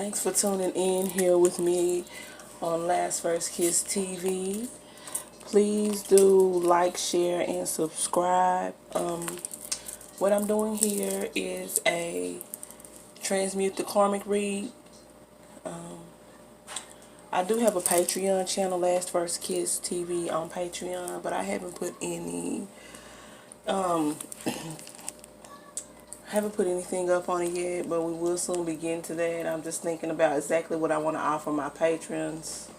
Thanks for tuning in here with me on Last First Kiss TV. Please do like, share, and subscribe. What I'm doing here is a Transmute the Karmic read. I do have a Patreon channel, Last First Kiss TV on Patreon, but I haven't put anything up on it yet, but we will soon be getting to that. I'm just thinking about exactly what I want to offer my patrons.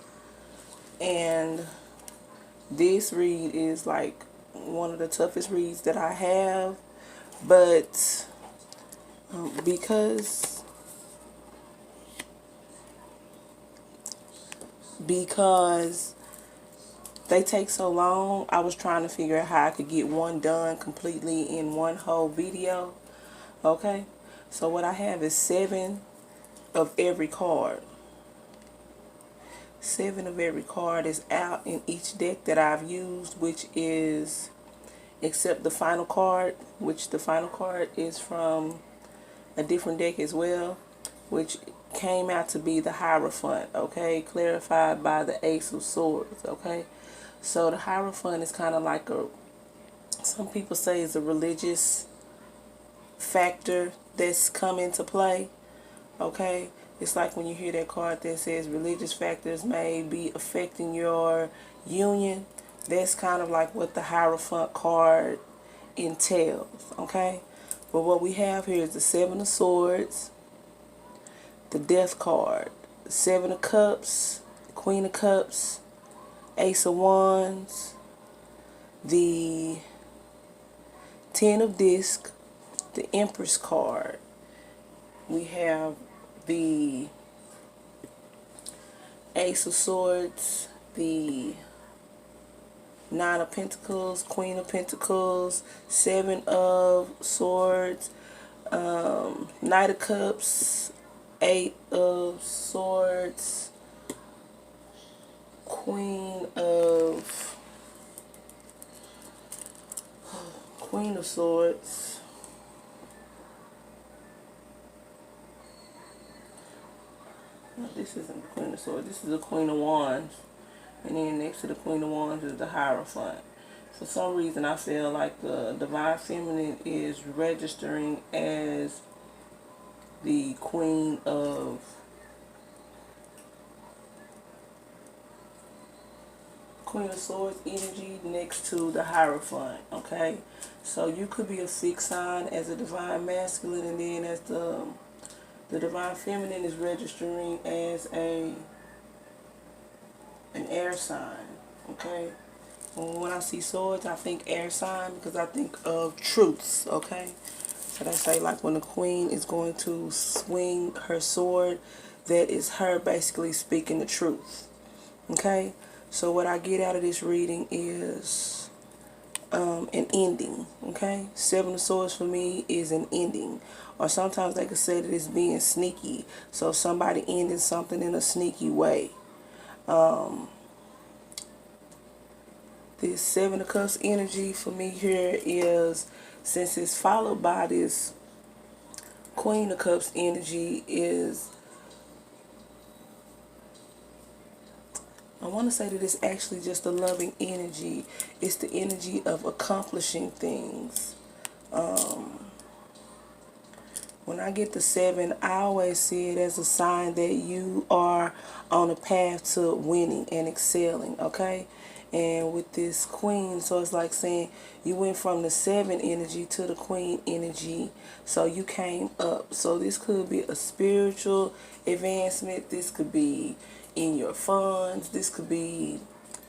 And this read is like one of the toughest reads that I have, but because they take so long, I was trying to figure out how I could get one done completely in one whole video. Okay, so what I have is 7 of every card. 7 of every card is out in each deck that I've used, which is, except the final card, which the final card is from a different deck as well, which came out to be the Hierophant, okay, clarified by the Ace of Swords, okay. So the Hierophant is kind of like some people say is a religious factor that's come into play, okay. It's like when you hear that card that says religious factors may be affecting your union. That's kind of like what the Hierophant card entails, okay. But what we have here is the 7 of Swords, the Death card, the 7 of Cups, Queen of Cups, Ace of Wands, the 10 of Discs, the Empress card. We have the Ace of Swords, the 9 of Pentacles, Queen of Pentacles, 7 of Swords, Knight of Cups, 8 of Swords, Queen of Swords, no, this isn't the Queen of Swords, this is the Queen of Wands, and then next to the Queen of Wands is the Hierophant. For some reason I feel like the Divine Feminine is registering as the Queen of Swords energy next to the Hierophant, okay. So you could be a fixed sign as a Divine Masculine, and then as the Divine Feminine is registering as an air sign, okay. When I see swords, I think air sign because I think of truths, okay. So they say like when the Queen is going to swing her sword, that is her basically speaking the truth, okay. So what I get out of this reading is an ending, okay. 7 of Swords for me is an ending, or sometimes they could say that it's being sneaky. So somebody ending something in a sneaky way. This 7 of Cups energy for me here is, since it's followed by this Queen of Cups energy, is, I want to say that it's actually just a loving energy. It's the energy of accomplishing things. When I get the 7, I always see it as a sign that you are on a path to winning and excelling, okay? And with this Queen, so it's like saying you went from the 7 energy to the Queen energy, so you came up. So this could be a spiritual advancement. This could be in your funds. This could be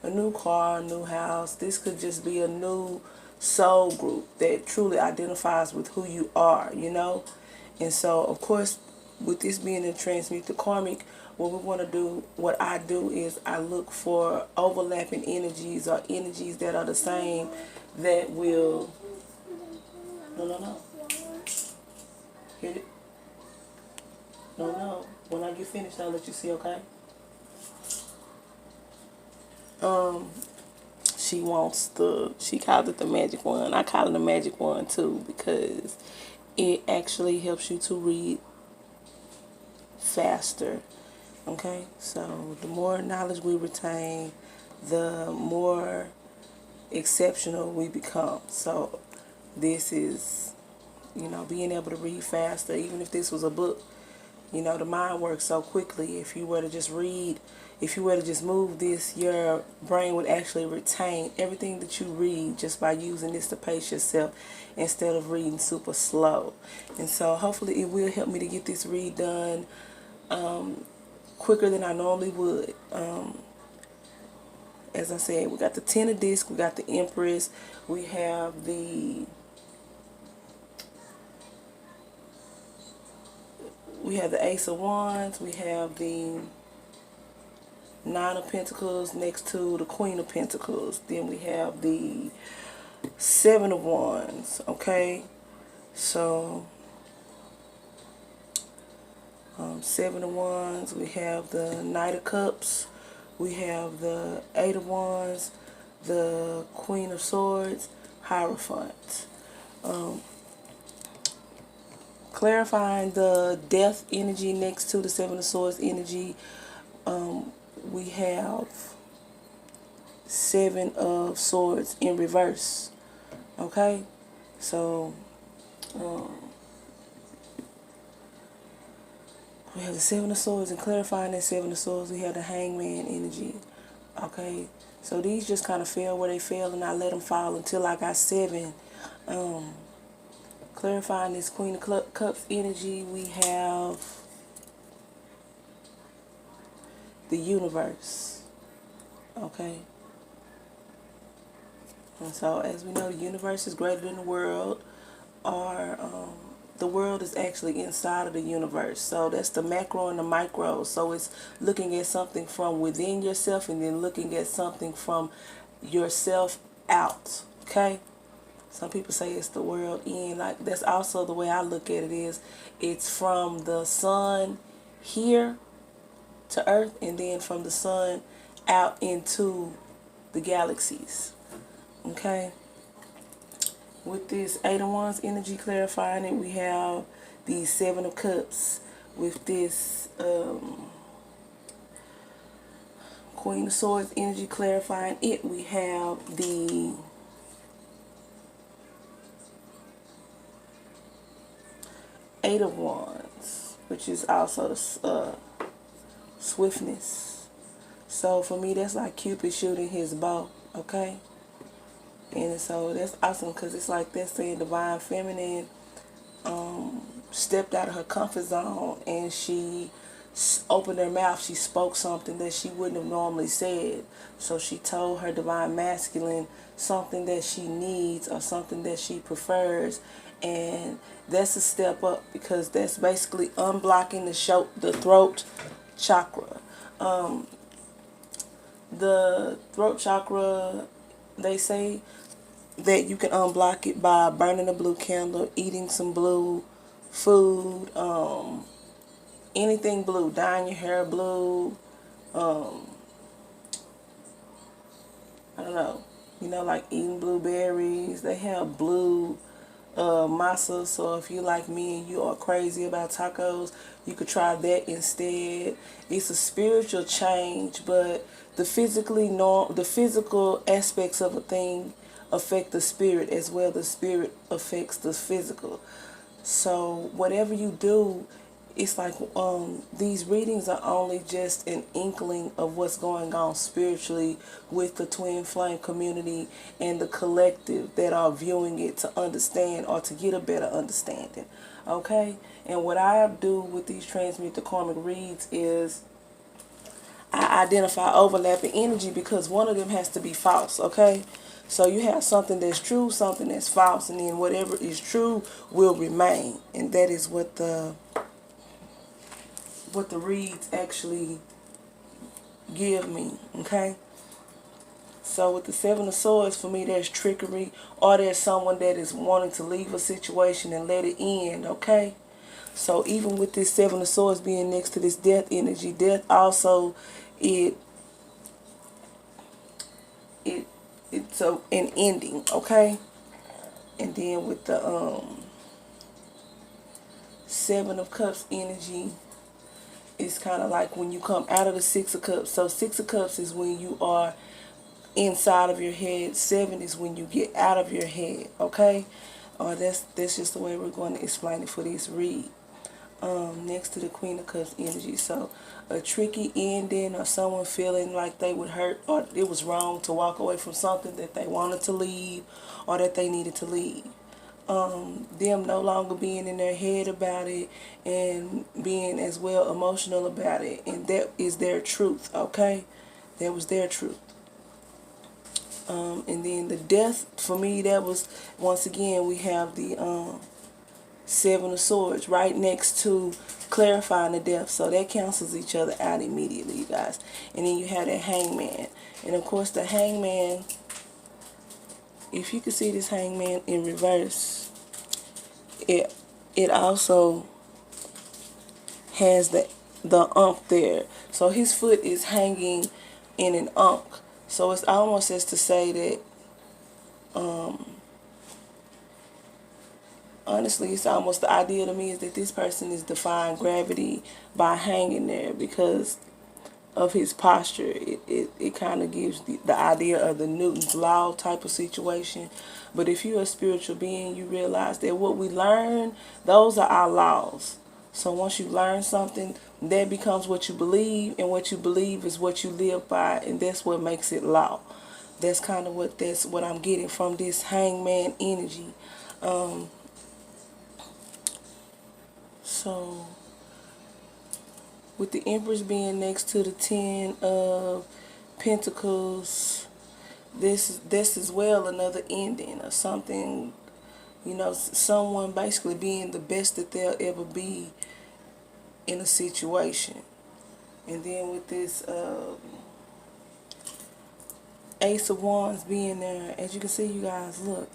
a new car, a new house. This could just be a new soul group that truly identifies with who you are, you know. And so, of course, with this being a Transmute the Karmic, what we want to do, what I do is I look for overlapping energies or energies that are the same that will, no. Hit it. No. When I get finished, I'll let you see, okay? She called it the magic wand. I call it the magic wand too because it actually helps you to read faster. Okay, so the more knowledge we retain, the more exceptional we become. So this is, you know, being able to read faster. Even if this was a book, you know, the mind works so quickly. If you were to just read, if you were to just move this, your brain would actually retain everything that you read just by using this to pace yourself instead of reading super slow. And so hopefully it will help me to get this read done quicker than I normally would. As I said, we got the Ten of Discs, we got the Empress, we have the Ace of Wands, we have the Nine of Pentacles next to the Queen of Pentacles. Then we have the Seven of Wands, okay? So, Seven of Wands, we have the Knight of Cups, we have the Eight of Wands, the Queen of Swords, Hierophant. Clarifying the Death energy next to the Seven of Swords energy, we have Seven of Swords in reverse. Okay, so we have the Seven of Swords, and clarifying that Seven of Swords, we have the Hangman energy. Okay, so these just kind of fell where they fell, and I let them fall until I got seven. Clarifying this Queen of Cups energy, we have the Universe. Okay, and so as we know, the universe is greater than the world, or the world is actually inside of the universe. So that's the macro and the micro. So it's looking at something from within yourself and then looking at something from yourself out. Okay, some people say it's the world in. Like, that's also the way I look at it, is it's from the sun here to Earth, and then from the sun out into the galaxies. Okay, with this Eight of Wands energy clarifying it, we have the Seven of Cups. With this Queen of Swords energy clarifying it, we have the Eight of Wands, which is also the swiftness. So for me, that's like Cupid shooting his bow. Okay, and so that's awesome, because it's like that's saying Divine Feminine stepped out of her comfort zone, and she opened her mouth. She spoke something that she wouldn't have normally said. So she told her Divine Masculine something that she needs or something that she prefers, and that's a step up, because that's basically unblocking the throat chakra. The throat chakra, they say that you can unblock it by burning a blue candle, eating some blue food, anything blue, dyeing your hair blue, I don't know, you know, like eating blueberries. They have blue masa, so if you like me and you are crazy about tacos, you could try that instead. It's a spiritual change, but the physical aspects of a thing affect the spirit as well. The spirit affects the physical. So whatever you do, it's like these readings are only just an inkling of what's going on spiritually with the Twin Flame community and the collective that are viewing it to understand or to get a better understanding. Okay, and what I do with these Transmute the Karmic reads is I identify overlapping energy, because one of them has to be false. Okay, so you have something that's true, something that's false, and then whatever is true will remain, and that is what the reads actually give me. Okay, so with the Seven of Swords, for me, there's trickery, or there's someone that is wanting to leave a situation and let it end. Okay, so even with this Seven of Swords being next to this death energy, death also, it's an ending. Okay, and then with the Seven of Cups energy, it's kind of like when you come out of the Six of Cups. So Six of Cups is when you are inside of your head. 7 is when you get out of your head. Okay, that's just the way we're going to explain it for this read. Next to the Queen of Cups energy. So a tricky ending, or someone feeling like they would hurt, or it was wrong to walk away from something that they wanted to leave or that they needed to leave. Them no longer being in their head about it and being as well emotional about it, and that is their truth. Okay, that was their truth. And then the death, for me, that was, once again, we have the Seven of Swords right next to clarifying the death, so that cancels each other out immediately, you guys. And then you have that Hangman, and of course the Hangman, if you can see this Hangman in reverse, it also has the Ankh there. So his foot is hanging in an Ankh. So it's almost as to say that, honestly, it's almost, the idea to me is that this person is defying gravity by hanging there because of his posture. It kind of gives the idea of the Newton's law type of situation. But if you're a spiritual being, you realize that what we learn, those are our laws. So once you learn something, that becomes what you believe, and what you believe is what you live by, and that's what makes it law. That's kind of what I'm getting from this Hangman energy. So with the Empress being next to the 10 of Pentacles, this is well another ending or something. You know, someone basically being the best that they'll ever be in a situation. And then with this Ace of Wands being there, as you can see, you guys, look,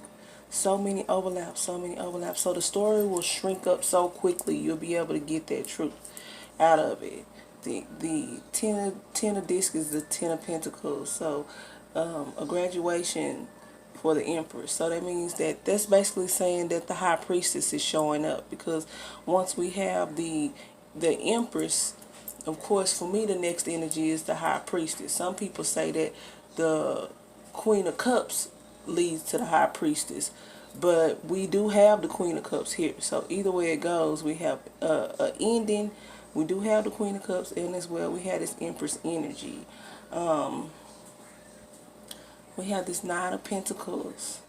so many overlaps, so many overlaps. So the story will shrink up so quickly, you'll be able to get that truth out of it. The ten of Discs is the 10 of Pentacles. So a graduation for the Empress. So that means that that's basically saying that the High Priestess is showing up, because once we have the Empress, of course, for me, the next energy is the High Priestess. Some people say that the Queen of Cups leads to the High Priestess, but we do have the Queen of Cups here. So either way it goes, we have a ending. We do have the Queen of Cups, and as well we have this Empress energy. We have this Nine of Pentacles.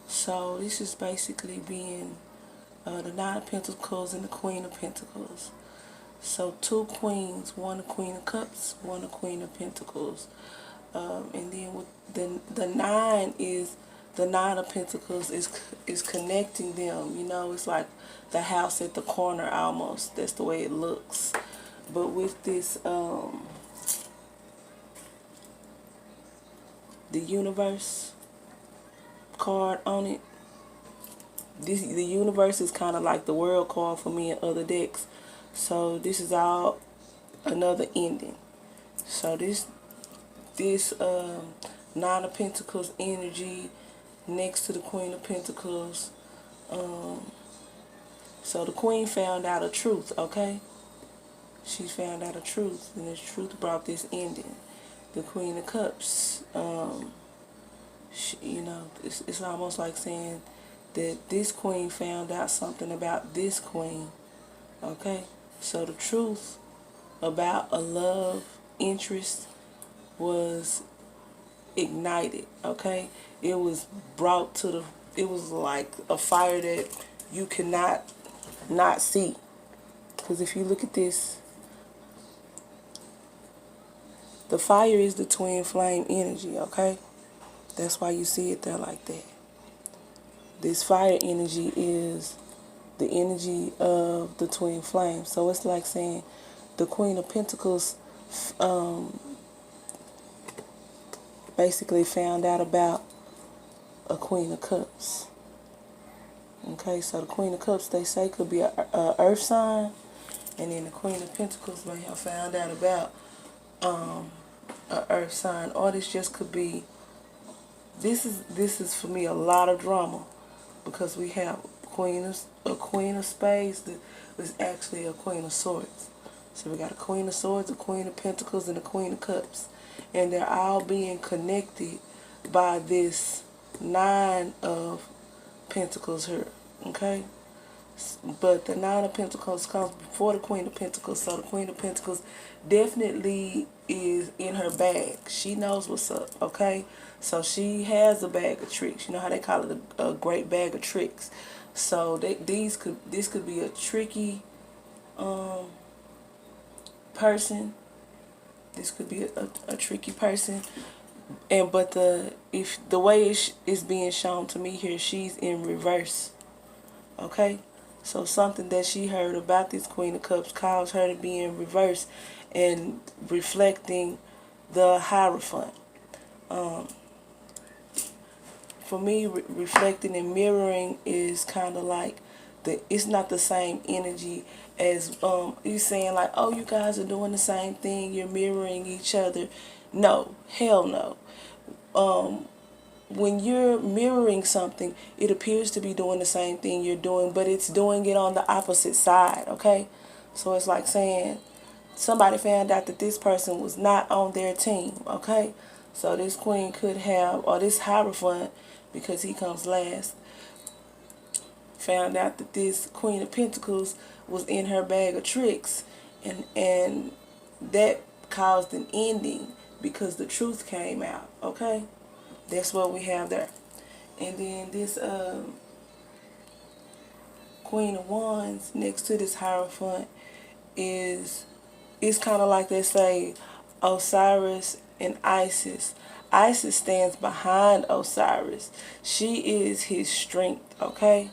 So this is basically being the Nine of Pentacles and the Queen of Pentacles. So two queens, one a Queen of Cups, one a Queen of Pentacles. And then with the nine is, the Nine of Pentacles is connecting them. You know, it's like the house at the corner almost. That's the way it looks. But with this the Universe card on it, the Universe is kind of like the World card for me in other decks. So this is all another ending. So this Nine of Pentacles energy next to the Queen of Pentacles. So the Queen found out a truth, okay? She found out a truth, and this truth brought this ending. The Queen of Cups, you know, it's almost like saying that this queen found out something about this queen, okay? So the truth about a love interest was ignited, okay? It was brought to the, it was like a fire that you cannot not see. Because if you look at this, the fire is the twin flame energy, okay? That's why you see it there like that. This fire energy is the energy of the twin flame. So it's like saying the Queen of Pentacles basically found out about a Queen of Cups. Okay, so the Queen of Cups, they say, could be a earth sign, and then the Queen of Pentacles may have found out about a earth sign, or this just could be, this is for me a lot of drama, because we have a Queen of Spades that is actually a Queen of Swords. So we got a Queen of Swords, a Queen of Pentacles, and a Queen of Cups. And they're all being connected by this Nine of Pentacles here. Okay? But the Nine of Pentacles comes before the Queen of Pentacles. So the Queen of Pentacles definitely is in her bag. She knows what's up, okay? So she has a bag of tricks. You know how they call it a great bag of tricks. So this could be a tricky person. This could be a tricky person. But the way it's being shown to me here, she's in reverse. Okay? So something that she heard about this Queen of Cups caused her to be in reverse and reflecting the Hierophant. For me, reflecting and mirroring is kind of like it's not the same energy as you saying like, oh, you guys are doing the same thing, you're mirroring each other. No, hell no. When you're mirroring something, it appears to be doing the same thing you're doing, but it's doing it on the opposite side, okay? So it's like saying somebody found out that this person was not on their team, okay? So this queen could have, or this Hierophant, because he comes last, found out that this Queen of Pentacles was in her bag of tricks, and that caused an ending because the truth came out, okay? That's what we have there. And then this Queen of Wands next to this Hierophant is, it's kind of like they say Osiris and Isis. Isis stands behind Osiris. She is his strength, okay?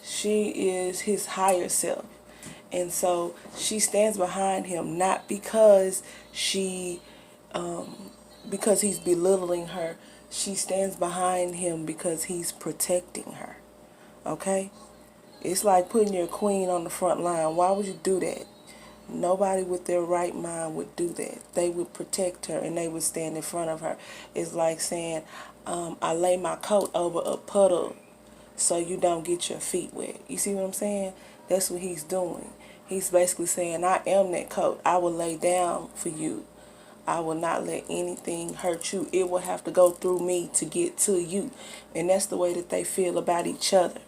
She is his higher self. And so she stands behind him, not because because he's belittling her. She stands behind him because he's protecting her. Okay? It's like putting your queen on the front line. Why would you do that? Nobody with their right mind would do that. They would protect her and they would stand in front of her. It's like saying, I lay my coat over a puddle so you don't get your feet wet. You see what I'm saying? That's what he's doing. He's basically saying, I am that coat. I will lay down for you. I will not let anything hurt you. It will have to go through me to get to you. And that's the way that they feel about each other.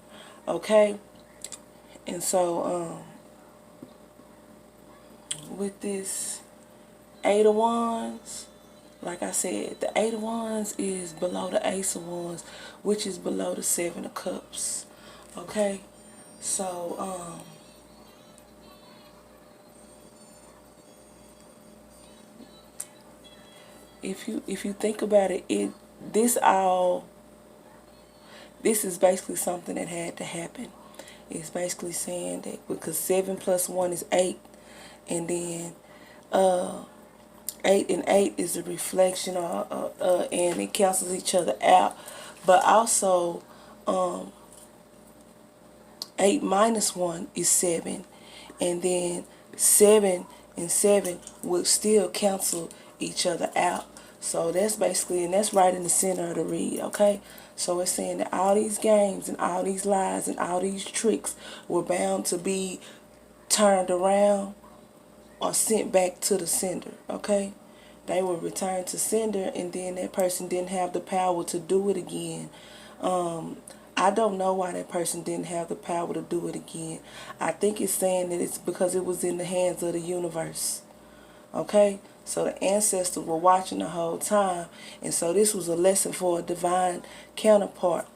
Okay? And so, with this Eight of Wands, like I said, the Eight of Wands is below the Ace of Wands, which is below the Seven of Cups. Okay? So, if you think about it, this is basically something that had to happen. It's basically saying that because 7 plus 1 is 8, and then 8 and 8 is a reflection, and it cancels each other out. But also, 8 minus 1 is 7, and then 7 and 7 would still cancel each other out. So that's basically, and that's right in the center of the read, okay? So it's saying that all these games and all these lies and all these tricks were bound to be turned around or sent back to the sender, okay? They were returned to sender, and then that person didn't have the power to do it again. I don't know why that person didn't have the power to do it again. I think it's saying that it's because it was in the hands of the universe. Okay? So the ancestors were watching the whole time. And so this was a lesson for a divine counterpart.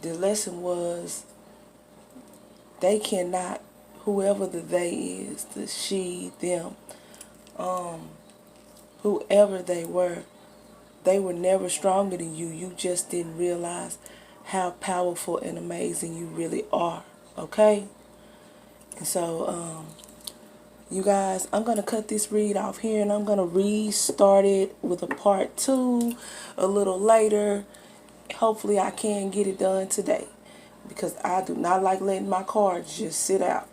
The lesson was they cannot, whoever the they is, the she, them, whoever they were never stronger than you. You just didn't realize how powerful and amazing you really are. Okay? And so, you guys, I'm going to cut this read off here, and I'm going to restart it with a part 2 a little later. Hopefully I can get it done today, because I do not like letting my cards just sit out.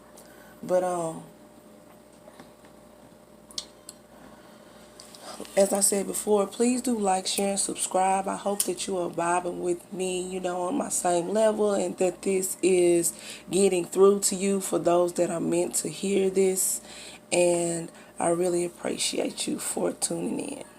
But as I said before, please do like, share, and subscribe. I hope that you are vibing with me, you know, on my same level, and that this is getting through to you for those that are meant to hear this. And I really appreciate you for tuning in.